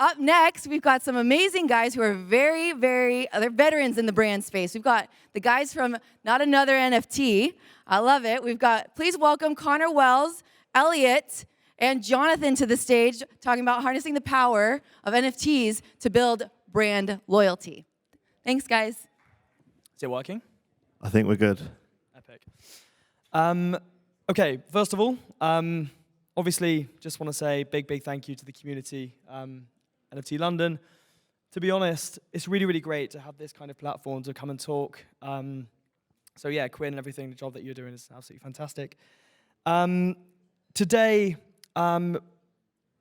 up next, we've got some amazing guys who are they're veterans in the brand space. We've got the guys from Not Another NFT. I love it. Please welcome Connor Wells, Elliot, and Jonathan to the stage, talking about harnessing the power of NFTs to build brand loyalty. Thanks, guys. Is it working? I think we're good. Epic. Okay, first of all, obviously, just want to say big thank you to the community, NFT.London. To be honest, it's really great to have this kind of platform to come and talk. So yeah, Quinn and everything, the job that you're doing is absolutely fantastic. Today,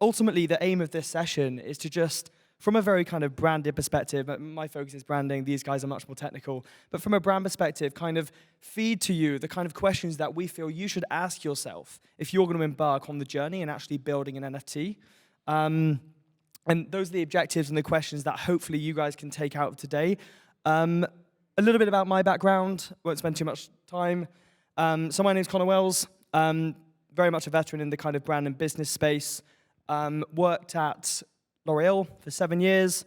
ultimately, the aim of this session is to just, from a very kind of branded perspective, my focus is branding, these guys are much more technical, but from a brand perspective, kind of feed to you the kind of questions that we feel you should ask yourself if you're going to embark on the journey and actually building an NFT. And those are the objectives and the questions that hopefully you guys can take out of today. A little bit about my background, won't spend too much time. So my name's Connor Wells, very much a veteran in the kind of brand and business space. Worked at L'Oreal for 7 years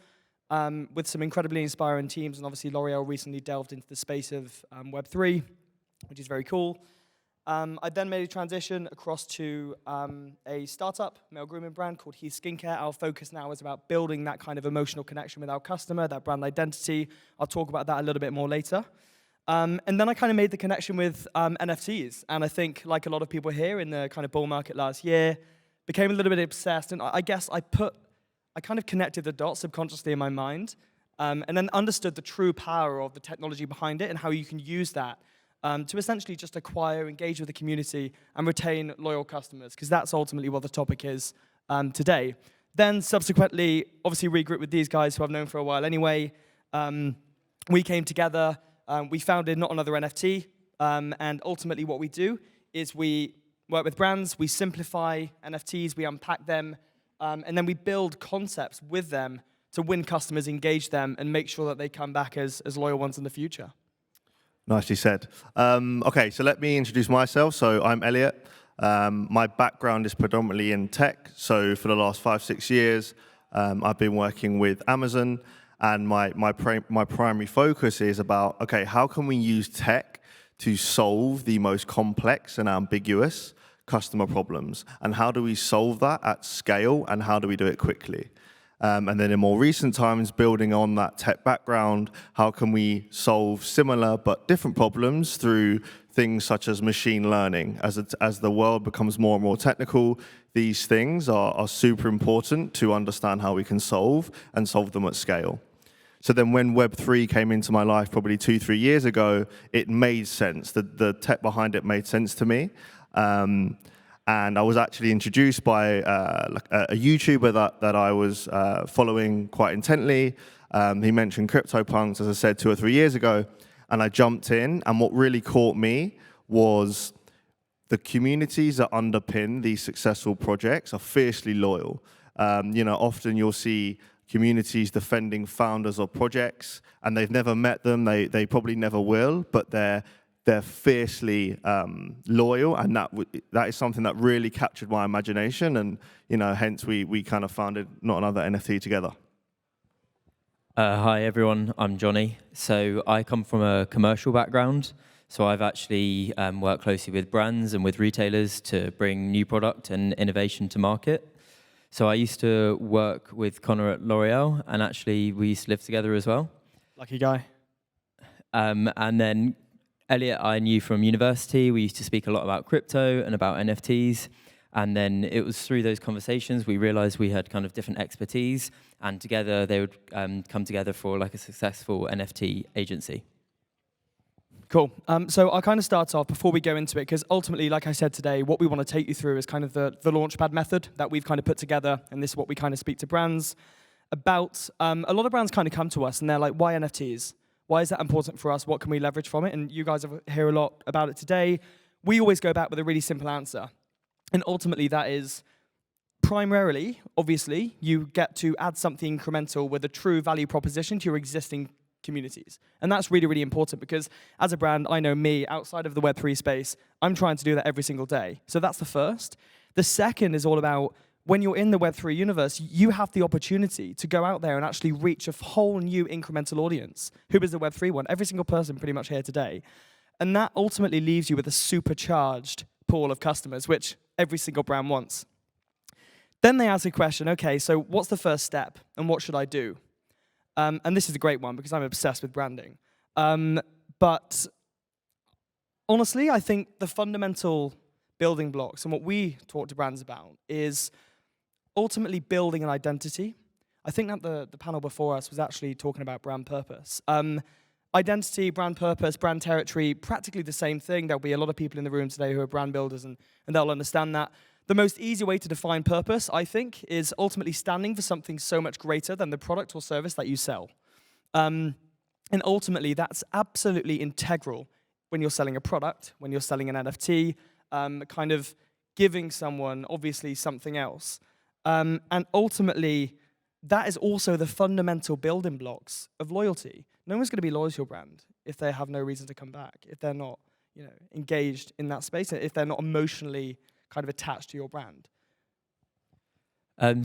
with some incredibly inspiring teams, and obviously L'Oreal recently delved into the space of Web3, which is very cool. I then made a transition across to a startup, male grooming brand called Heath Skincare. Our focus now is about building that kind of emotional connection with our customer, that brand identity. I'll talk about that a little bit more later. And then I kind of made the connection with NFTs, and I think, like a lot of people here in the kind of bull market last year, became a little bit obsessed, and I guess I kind of connected the dots subconsciously in my mind, and then understood the true power of the technology behind it and how you can use that to essentially just acquire, engage with the community, and retain loyal customers, because that's ultimately what the topic is today. Then subsequently, obviously regrouped with these guys who I've known for a while anyway. We came together, we founded Not Another NFT, and ultimately what we do is we work with brands, we simplify NFTs, we unpack them, and then we build concepts with them to win customers, engage them, and make sure that they come back as loyal ones in the future. Nicely said. Okay, so let me introduce myself. So I'm Elliot. My background is predominantly in tech. So for the last 5-6 years, I've been working with Amazon, and my primary focus is about, okay, how can we use tech to solve the most complex and ambiguous customer problems? And how do we solve that at scale, and how do we do it quickly? And then in more recent times, building on that tech background, how can we solve similar but different problems through things such as machine learning? As the world becomes more and more technical, these things are super important to understand how we can solve them at scale. So then when Web3 came into my life probably 2-3 years ago, it made sense. The tech behind it made sense to me. And I was actually introduced by a YouTuber that I was following quite intently. He mentioned CryptoPunks, as I said, 2 or 3 years ago, and I jumped in. And what really caught me was the communities that underpin these successful projects are fiercely loyal. Often you'll see communities defending founders of projects, and they've never met them. They probably never will, but they're fiercely loyal, and that is something that really captured my imagination, and hence we kind of founded Not Another NFT together. Hi everyone, I'm Johnny. So I come from a commercial background, so I've actually worked closely with brands and with retailers to bring new product and innovation to market. So I used to work with Connor at L'Oreal, and actually we used to live together as well. Lucky guy. And then Elliot I knew from university. We used to speak a lot about crypto and about NFTs. And then it was through those conversations we realized we had kind of different expertise, and together they would come together for like a successful NFT agency. Cool. So I'll kind of start off before we go into it, because ultimately, like I said today, what we want to take you through is kind of the launchpad method that we've kind of put together, and this is what we kind of speak to brands about. A lot of brands kind of come to us and they're like, why NFTs? Why is that important for us? What can we leverage from it? And you guys hear a lot about it today. We always go back with a really simple answer. And ultimately that is primarily, obviously, you get to add something incremental with a true value proposition to your existing communities. And that's really, really important, because as a brand, I know me, outside of the Web3 space, I'm trying to do that every single day. So that's the first. The second is all about when you're in the Web3 universe, you have the opportunity to go out there and actually reach a whole new incremental audience. Who is the Web3 one? Every single person pretty much here today. And that ultimately leaves you with a supercharged pool of customers, which every single brand wants. Then they ask a question, okay, so what's the first step and what should I do? And this is a great one because I'm obsessed with branding. But honestly, I think the fundamental building blocks and what we talk to brands about is ultimately building an identity. I think that the panel before us was actually talking about brand purpose. Identity, brand purpose, brand territory, practically the same thing. There'll be a lot of people in the room today who are brand builders, and they'll understand that. The most easy way to define purpose, I think, is ultimately standing for something so much greater than the product or service that you sell. And ultimately, that's absolutely integral when you're selling a product, when you're selling an NFT, kind of giving someone, obviously, something else. And ultimately, that is also the fundamental building blocks of loyalty. No one's going to be loyal to your brand if they have no reason to come back, if they're not, engaged in that space, if they're not emotionally kind of attached to your brand.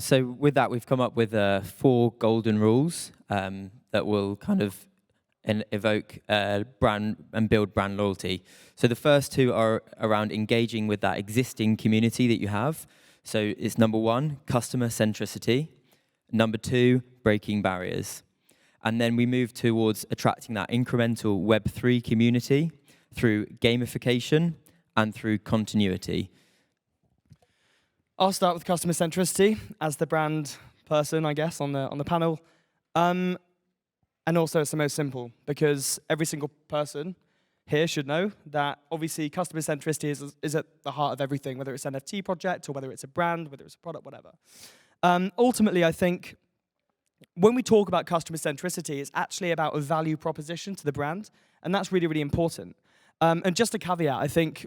So with that, we've come up with 4 golden rules that will kind of evoke brand and build brand loyalty. So the first 2 are around engaging with that existing community that you have. So it's number 1, customer centricity. Number 2, breaking barriers. And then we move towards attracting that incremental Web3 community through gamification and through continuity. I'll start with customer centricity as the brand person, I guess, on the panel. And also it's the most simple because every single person here should know that obviously customer centricity is at the heart of everything, whether it's an NFT project or whether it's a brand, whether it's a product, whatever. Ultimately, I think when we talk about customer centricity, it's actually about a value proposition to the brand, and that's really, really important. And just a caveat, I think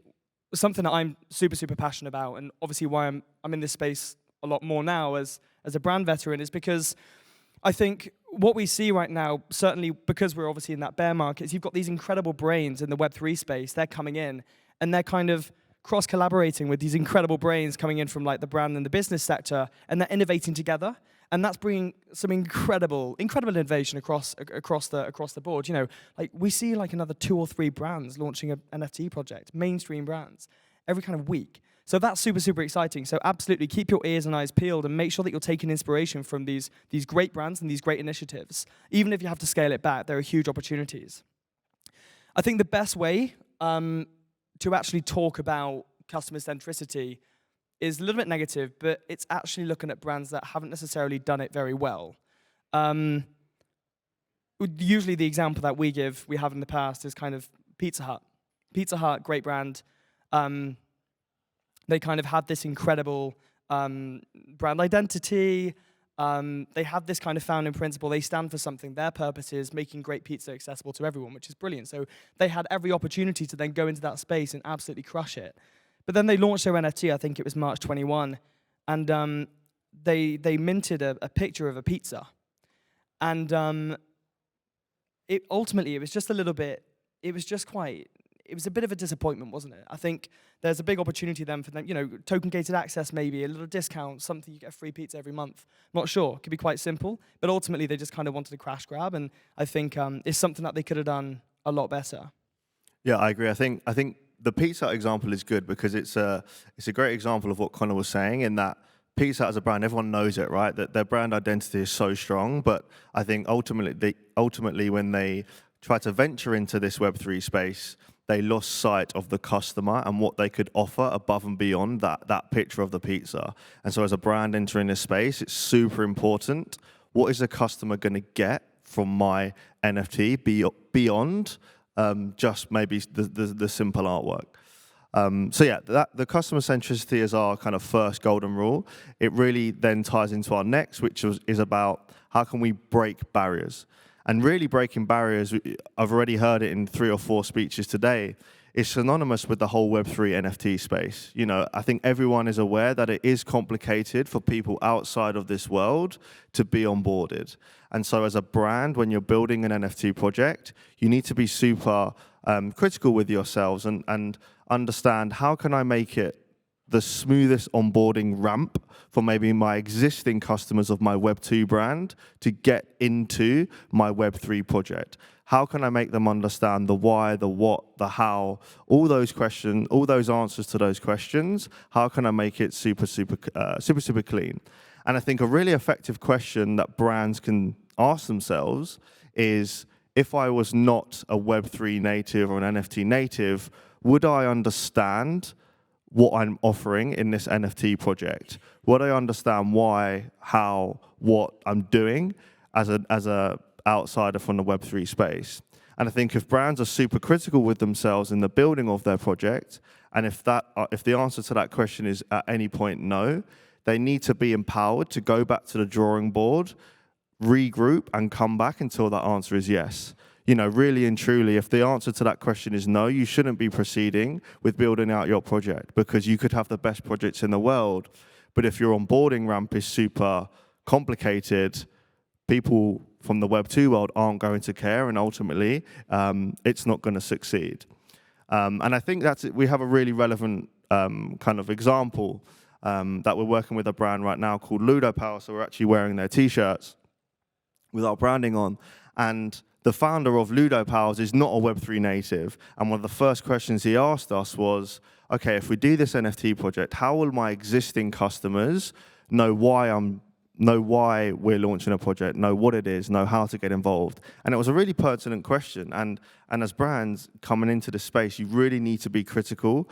something that I'm super, super passionate about, and obviously why I'm in this space a lot more now as a brand veteran, is because I think what we see right now, certainly because we're obviously in that bear market, is you've got these incredible brains in the Web3 space. They're coming in, and they're kind of cross-collaborating with these incredible brains coming in from like the brand and the business sector, and they're innovating together. And that's bringing some incredible innovation across the board. Like we see like another 2 or 3 brands launching an NFT project, mainstream brands, every kind of week. So that's super, super exciting. So absolutely keep your ears and eyes peeled and make sure that you're taking inspiration from these great brands and these great initiatives. Even if you have to scale it back, there are huge opportunities. I think the best way to actually talk about customer centricity is a little bit negative, but it's actually looking at brands that haven't necessarily done it very well. Usually the example that we have in the past is kind of Pizza Hut. Pizza Hut, great brand. They kind of had this incredible brand identity. They have this kind of founding principle. They stand for something. Their purpose is making great pizza accessible to everyone, which is brilliant. So they had every opportunity to then go into that space and absolutely crush it. But then they launched their NFT, I think it was March 21, and they minted a picture of a pizza. And ultimately, it was just a little bit, it was a bit of a disappointment, wasn't it? I think there's a big opportunity then for them, token gated access maybe, a little discount, something you get a free pizza every month. Not sure, it could be quite simple, but ultimately they just kind of wanted a crash grab, and I think it's something that they could have done a lot better. Yeah, I agree. I think the Pizza Hut example is good because it's a great example of what Connor was saying, in that Pizza Hut as a brand, everyone knows it, right? That their brand identity is so strong, but I think ultimately when they try to venture into this Web3 space, they lost sight of the customer and what they could offer above and beyond that picture of the pizza. And so as a brand entering this space, it's super important. What is the customer going to get from my NFT beyond just maybe the simple artwork? So yeah, the customer centricity is our kind of first golden rule. It really then ties into our next, which is about how can we break barriers. And really breaking barriers, I've already heard it in 3 or 4 speeches today, is synonymous with the whole Web3 NFT space. I think everyone is aware that it is complicated for people outside of this world to be onboarded. And so as a brand, when you're building an NFT project, you need to be super critical with yourselves and understand how can I make it the smoothest onboarding ramp for maybe my existing customers of my Web2 brand to get into my Web3 project? How can I make them understand the why, the what, the how, all those questions, all those answers to those questions? How can I make it super clean? And I think a really effective question that brands can ask themselves is, if I was not a Web3 native or an NFT native, would I understand what I'm offering in this NFT project? Would I understand why, how, what I'm doing as a outsider from the Web3 space? And I think if brands are super critical with themselves in the building of their project, and if the answer to that question is at any point no, they need to be empowered to go back to the drawing board, regroup, and come back until that answer is yes. You know, really and truly, if the answer to that question is no, you shouldn't be proceeding with building out your project, because you could have the best projects in the world, but if your onboarding ramp is super complicated, people from the Web2 world aren't going to care, and ultimately, it's not going to succeed. And I think we have a really relevant kind of example that we're working with a brand right now called Ludo Power, so we're actually wearing their T-shirts with our branding on, and the founder of Ludo Powers is not a Web3 native, and one of the first questions he asked us was, okay, if we do this NFT project, how will my existing customers know why we're launching a project, know what it is, know how to get involved? And it was a really pertinent question, and as brands coming into this space, you really need to be critical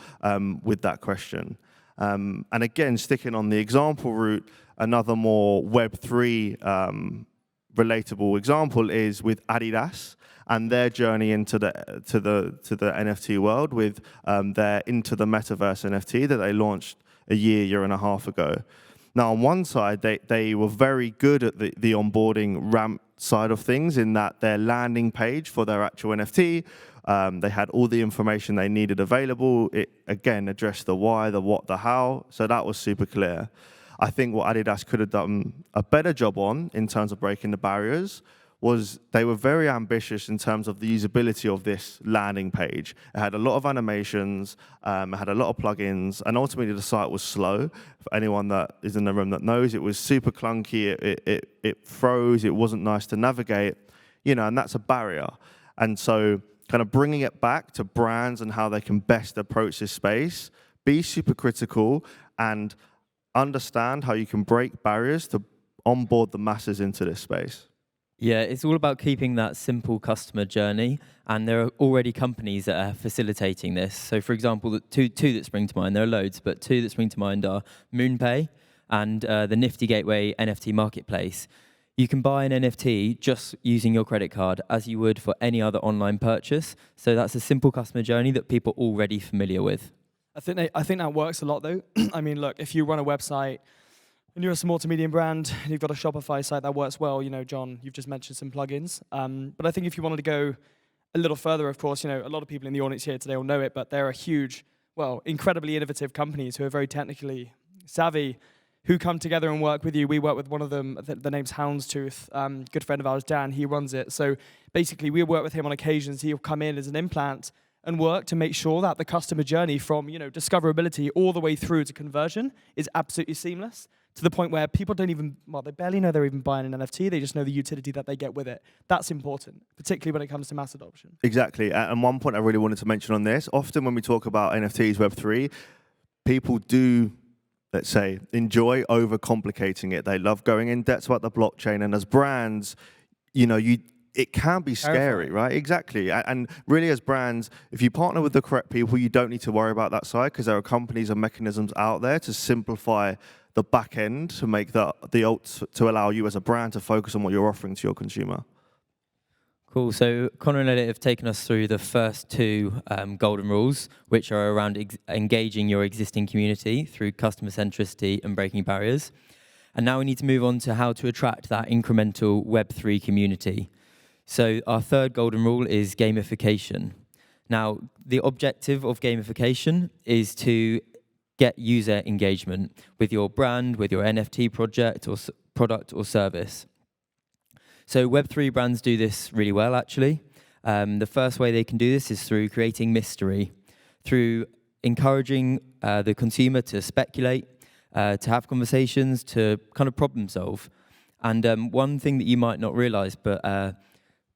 with that question. And again, sticking on the example route, another more Web3 relatable example is with Adidas and their journey into the NFT world with their Into the Metaverse NFT that they launched a year and a half ago. Now, on one side, they were very good at the onboarding ramp side of things, in that their landing page for their actual NFT, they had all the information they needed available. It, again, addressed the why, the what, the how, so that was super clear. I think what Adidas could have done a better job on, in terms of breaking the barriers, was they were very ambitious in terms of the usability of this landing page. It had a lot of animations, it had a lot of plugins, and ultimately the site was slow. For anyone that is in the room that knows, it was super clunky, it froze, it wasn't nice to navigate, you know, and that's a barrier. And so kind of bringing it back to brands and how they can best approach this space, be super critical, and understand how you can break barriers to onboard the masses into this space. Yeah, it's all about keeping that simple customer journey, and there are already companies that are facilitating this. So, for example, the two that spring to mind, there are loads, but two that spring to mind are MoonPay and the Nifty Gateway NFT Marketplace. You can buy an NFT just using your credit card, as you would for any other online purchase. So that's a simple customer journey that people are already familiar with. I think that works a lot, though. I mean, look, if you run a website and you're a small to medium brand and you've got a Shopify site that works well, you know, John, you've just mentioned some plugins. But I think if you wanted to go a little further, of course, you know, a lot of people in the audience here today will know it, but there are huge, well, incredibly innovative companies who are very technically savvy, who come together and work with you. We work with one of them, the name's Houndstooth, good friend of ours, Dan, he runs it. So basically, we work with him on occasions. He'll come in as an implant and work to make sure that the customer journey from, you know, discoverability all the way through to conversion is absolutely seamless, to the point where people don't even, well, they barely know they're even buying an NFT, they just know the utility that they get with it. That's important, particularly when it comes to mass adoption. Exactly, and one point I really wanted to mention on this, often when we talk about NFTs, Web3, people do, let's say, enjoy overcomplicating it. They love going in depth about the blockchain, and as brands, you know, it can be scary, right? Exactly. And really, as brands, if you partner with the correct people, you don't need to worry about that side, because there are companies and mechanisms out there to simplify the back end, to make to allow you as a brand to focus on what you're offering to your consumer. Cool. So Connor and Elliot have taken us through the first two golden rules, which are around engaging your existing community through customer centricity and breaking barriers. And now we need to move on to how to attract that incremental Web3 community. So our third golden rule is gamification. Now, the objective of gamification is to get user engagement with your brand, with your NFT project or product or service. So Web3 brands do this really well, actually. The first way they can do this is through creating mystery, through encouraging the consumer to speculate, to have conversations, to kind of problem solve. And one thing that you might not realize, but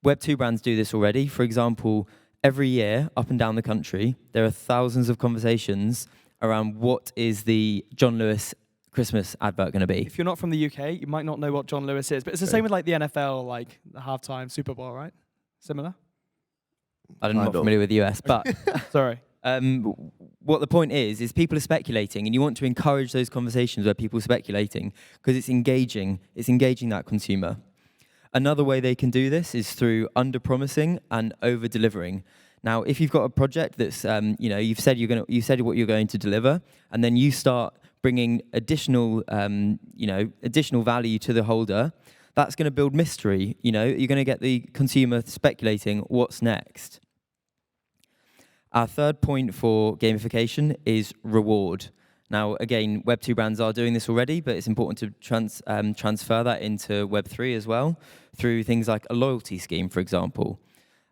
Web2 brands do this already. For example, every year, up and down the country, there are thousands of conversations around what is the John Lewis Christmas advert going to be. If you're not from the UK, you might not know what John Lewis is, but it's the same with like the NFL, like the halftime Super Bowl, right? Similar? I'm not familiar with the US, but Sorry. what the point is people are speculating, and you want to encourage those conversations where people are speculating because it's engaging that consumer. Another way they can do this is through under-promising and over-delivering. Now, if you've got a project that's, you've said what you're going to deliver, and then you start bringing additional value to the holder, that's going to build mystery. You're going to get the consumer speculating what's next. Our third point for gamification is reward. Now, again, Web2 brands are doing this already, but it's important to transfer that into Web3 as well through things like a loyalty scheme, for example.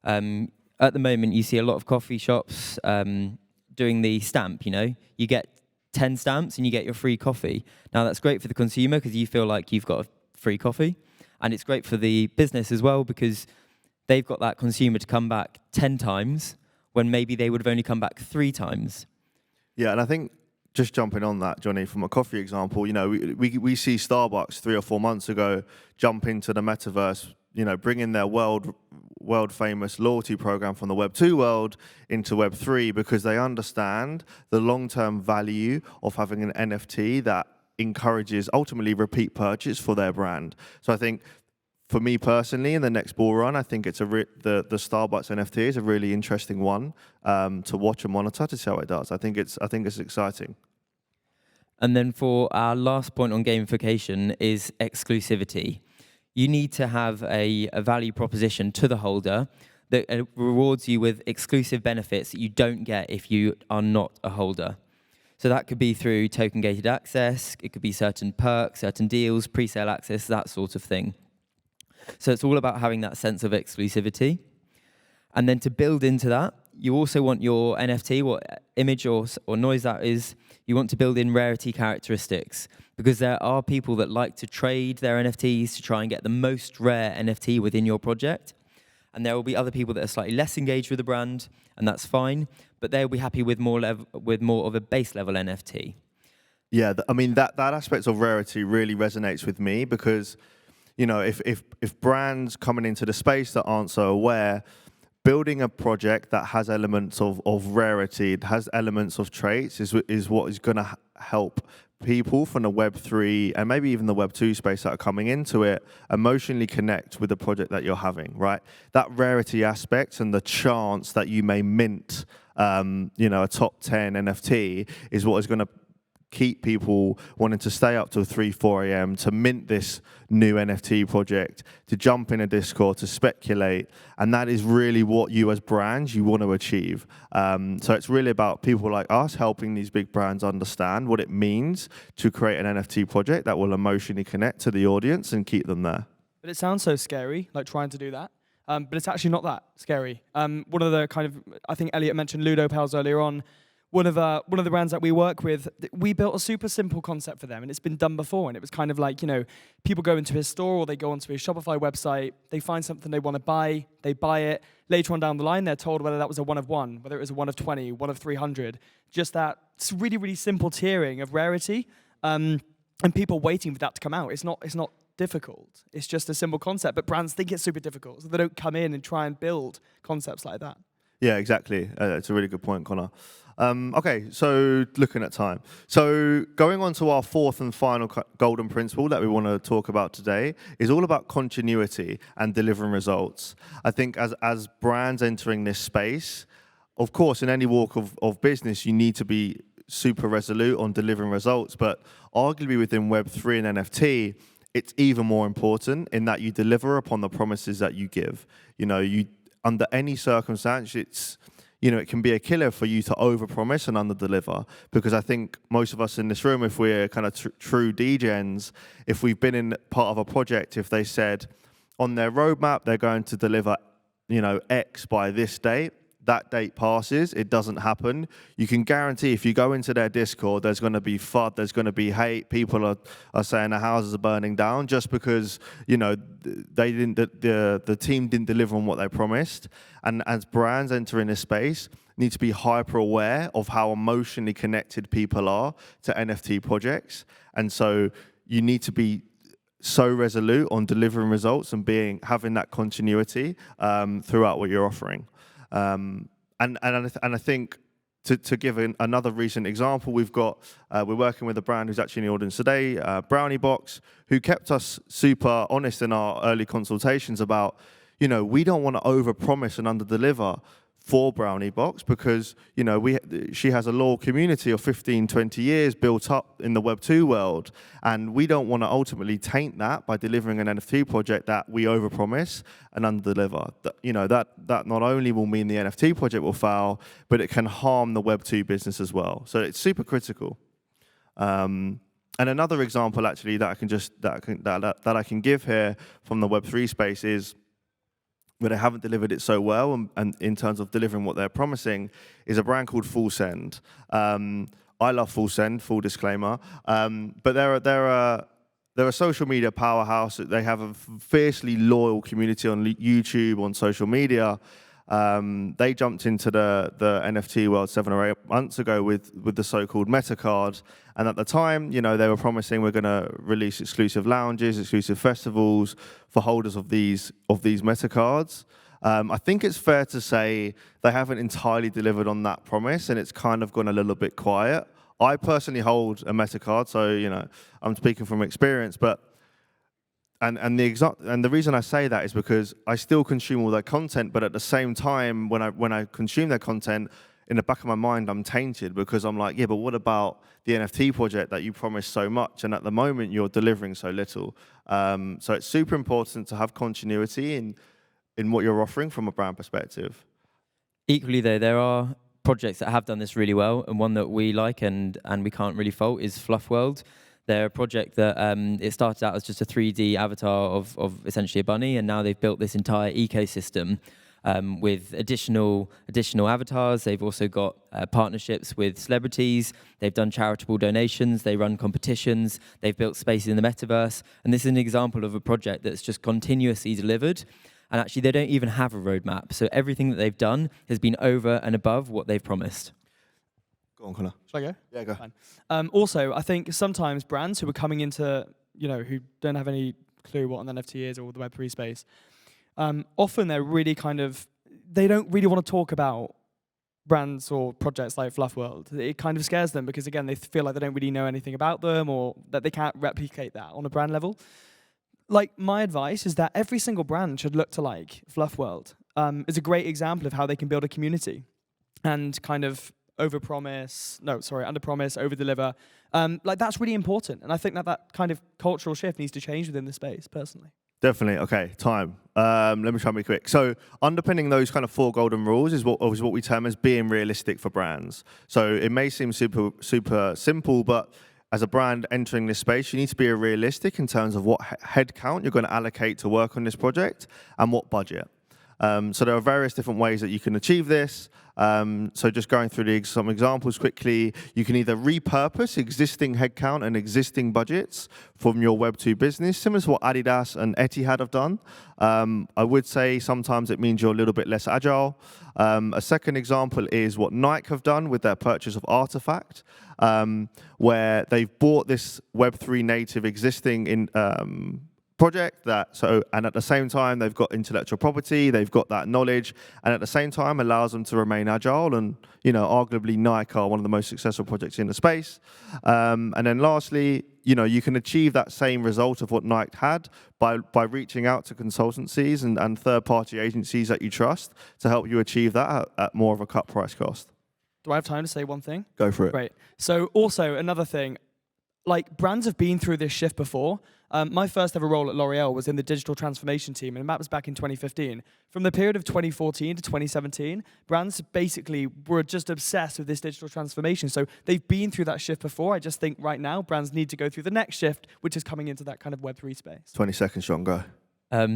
At the moment, you see a lot of coffee shops doing the stamp, You get 10 stamps and you get your free coffee. Now, that's great for the consumer because you feel like you've got a free coffee. And it's great for the business as well because they've got that consumer to come back 10 times when maybe they would have only come back 3 times. Yeah, and I think just jumping on that, Johnny, from a coffee example, we see Starbucks 3 or 4 months ago jump into the metaverse, bring in their world famous loyalty program from the Web2 world into Web3 because they understand the long-term value of having an NFT that encourages ultimately repeat purchase for their brand. So I think for me personally, in the next bull run, I think it's the Starbucks NFT is a really interesting one to watch and monitor to see how it does. I think it's exciting. And then for our last point on gamification is exclusivity. You need to have a value proposition to the holder that rewards you with exclusive benefits that you don't get if you are not a holder. So that could be through token-gated access, it could be certain perks, certain deals, pre-sale access, that sort of thing. So it's all about having that sense of exclusivity. And then to build into that, you also want your NFT, what image or noise that is, you want to build in rarity characteristics because there are people that like to trade their NFTs to try and get the most rare NFT within your project. And there will be other people that are slightly less engaged with the brand, and that's fine, but they'll be happy with more of a base level NFT. Yeah, that aspect of rarity really resonates with me because if brands coming into the space that aren't so aware, building a project that has elements of rarity, it has elements of traits, is what is going to help people from the Web3 and maybe even the Web2 space that are coming into it emotionally connect with the project that you're having, right? That rarity aspect and the chance that you may mint, a top 10 NFT is what is going to keep people wanting to stay up till 3, 4 a.m. to mint this new NFT project, to jump in a Discord, to speculate. And that is really what you as brands, you want to achieve. So it's really about people like us helping these big brands understand what it means to create an NFT project that will emotionally connect to the audience and keep them there. But it sounds so scary, like trying to do that. But it's actually not that scary. One of the I think Elliot mentioned Ludo Pals earlier on. One of the brands that we work with, we built a super simple concept for them, and it's been done before. And it was kind of like, people go into his store or they go onto his Shopify website, they find something they want to buy, they buy it. Later on down the line, they're told whether that was a 1 of 1, whether it was a 1 of 20, 1 of 300. Just that really, really simple tiering of rarity, and people waiting for that to come out. It's not difficult. It's just a simple concept, but brands think it's super difficult, so they don't come in and try and build concepts like that. Yeah, exactly. It's a really good point, Connor. Okay, so looking at time. So going on to our fourth and final golden principle that we want to talk about today is all about continuity and delivering results. I think as brands entering this space, of course, in any walk of business, you need to be super resolute on delivering results, but arguably within Web3 and NFT, it's even more important in that you deliver upon the promises that you give. Under any circumstance, it can be a killer for you to overpromise and underdeliver. Because I think most of us in this room, if we're kind of true degens, if we've been in part of a project, if they said on their roadmap they're going to deliver, X by this date, that date passes, it doesn't happen, you can guarantee if you go into their Discord, there's going to be FUD, there's going to be hate. People are saying their houses are burning down just because, you know, they didn't, the team didn't deliver on what they promised. And as brands enter in this space, need to be hyper aware of how emotionally connected people are to NFT projects. And so you need to be so resolute on delivering results and having that continuity throughout what you're offering. And I think to give another recent example, we're working with a brand who's actually in the audience today, Brownie Box, who kept us super honest in our early consultations about, you know, we don't want to overpromise and underdeliver for Brownie Box because, you know, she has a loyal community of 15, 20 years built up in the Web 2 world, and we don't want to ultimately taint that by delivering an NFT project that we overpromise and underdeliver. You know, that not only will mean the NFT project will fail, but it can harm the Web 2 business as well. So it's super critical. And another example, actually, that I can give here from the Web 3 space is, where they haven't delivered it so well, and in terms of delivering what they're promising, is a brand called Full Send. I love Full Send, full disclaimer, but they're a social media powerhouse. They have a fiercely loyal community on YouTube, on social media. They jumped into the NFT world 7 or 8 months ago with the so-called Meta card, and at the time, you know, they were promising we're going to release exclusive lounges, exclusive festivals for holders of these Meta cards. I think it's fair to say they haven't entirely delivered on that promise, and it's kind of gone a little bit quiet. I personally hold a Meta card, so, you know, I'm speaking from experience, but and the reason I say that is because I still consume all their content, but at the same time, when I consume their content, in the back of my mind, I'm tainted because I'm like, yeah, but what about the NFT project that you promised so much, and at the moment you're delivering so little? So it's super important to have continuity in what you're offering from a brand perspective. Equally, though, there are projects that have done this really well, and one that we like and we can't really fault is Fluff World. They're a project that it started out as just a 3D avatar of essentially a bunny, and now they've built this entire ecosystem with additional avatars. They've also got partnerships with celebrities. They've done charitable donations. They run competitions. They've built spaces in the metaverse. And this is an example of a project that's just continuously delivered. And actually, they don't even have a roadmap. So everything that they've done has been over and above what they've promised. Go on, Connor. Shall I go? Yeah, go. Fine. Also, I think sometimes brands who are coming into, you know, who don't have any clue what an NFT is or the Web3 space, often they're really they don't really want to talk about brands or projects like Fluff World. It kind of scares them because, again, they feel like they don't really know anything about them or that they can't replicate that on a brand level. Like, my advice is that every single brand should look to like Fluff World. It's a great example of how they can build a community and kind of underpromise, overdeliver. Like, that's really important. And I think that kind of cultural shift needs to change within the space, personally. Definitely. Okay, time. Let me try and be quick. So underpinning those kind of 4 golden rules is what we term as being realistic for brands. So it may seem super simple, but as a brand entering this space, you need to be realistic in terms of what headcount you're going to allocate to work on this project and what budget. So there are various different ways that you can achieve this. So just going through some examples quickly, you can either repurpose existing headcount and existing budgets from your Web2 business, similar to what Adidas and Etihad have done. I would say sometimes it means you're a little bit less agile. A second example is what Nike have done with their purchase of Artifact, where they've bought this Web3 native existing project and at the same time they've got intellectual property, they've got that knowledge, and at the same time allows them to remain agile, and, you know, arguably Nike are one of the most successful projects in the space. And then lastly, you know, you can achieve that same result of what Nike had by reaching out to consultancies and third-party agencies that you trust to help you achieve that at more of a cut price cost. Do I have time to say one thing? Go for it. Great. So also another thing, like, brands have been through this shift before. My first ever role at L'Oreal was in the digital transformation team, and that was back in 2015. From the period of 2014 to 2017, brands basically were just obsessed with this digital transformation. So they've been through that shift before. I just think right now brands need to go through the next shift, which is coming into that kind of Web3 space. 20 seconds, Sean, go.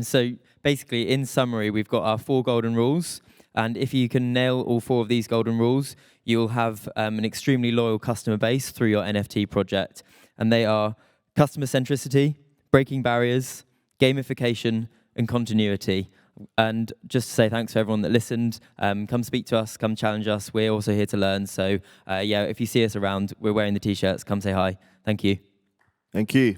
So basically, in summary, we've got our 4 golden rules. And if you can nail all 4 of these golden rules, you'll have an extremely loyal customer base through your NFT project. And they are customer centricity, breaking barriers, gamification, and continuity. And just to say thanks to everyone that listened. Come speak to us, come challenge us. We're also here to learn. So yeah, if you see us around, we're wearing the t-shirts. Come say hi. Thank you. Thank you.